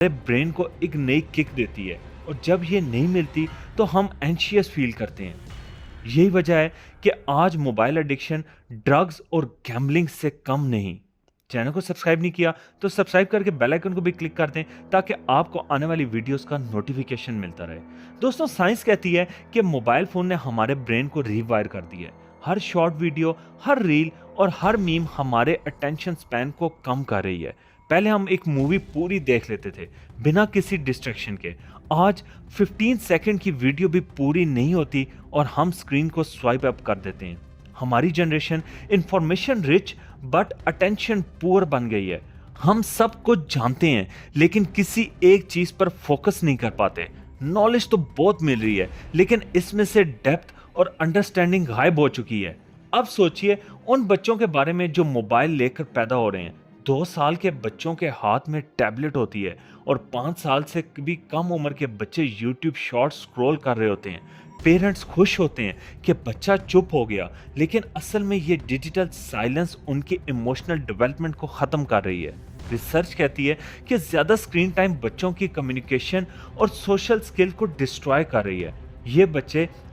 Brain को एक नई किक देती है और जब ये नहीं मिलती तो हम एंशियस फील करते हैं। यही वजह है कि आज मोबाइल एडिक्शन ड्रग्स और गैम्बलिंग से कम नहीं। चैनल को सब्सक्राइब नहीं किया तो सब्सक्राइब करके बेल आइकन को भी क्लिक कर दें ताकि आपको आने वाली वीडियोस का नोटिफिकेशन मिलता रहे। दोस्तों, साइंस कहती है कि मोबाइल फोन ने हमारे ब्रेन को रीवायर कर दिया है। हर शॉर्ट वीडियो, हर रील और हर मीम हमारे अटेंशन स्पैन को कम कर रही है। पहले हम एक मूवी पूरी देख लेते थे बिना किसी डिस्ट्रैक्शन के। आज 15 सेकंड की वीडियो भी पूरी नहीं होती और हम स्क्रीन को स्वाइप अप कर देते हैं। हमारी generation information rich but attention poor बन गई है। हम सब कुछ जानते हैं लेकिन किसी एक चीज पर फोकस नहीं कर पाते। नॉलेज तो बहुत मिल रही है लेकिन इसमें से डेप्थ और अंडरस्टैंडिंग गायब हो चुकी है। अब सोचिए उन बच्चों के बारे में जो मोबाइल लेकर पैदा हो रहे हैं। 2 साल के बच्चों के हाथ में टैबलेट होती है और 5 साल से भी कम उम्र के बच्चे यूट्यूब शॉर्ट्स स्क्रॉल कर रहे होते हैं। पेरेंट्स खुश होते हैं कि बच्चा चुप हो गया, लेकिन असल में ये डिजिटल साइलेंस उनकी इमोशनल डेवलपमेंट को खत्म कर रही है। रिसर्च कहती है कि ज्यादा स्क्रीन टाइम बच्चों की कम्युनिकेशन और सोशल स्किल को डिस्ट्रॉय कर रही है। ये बच्चे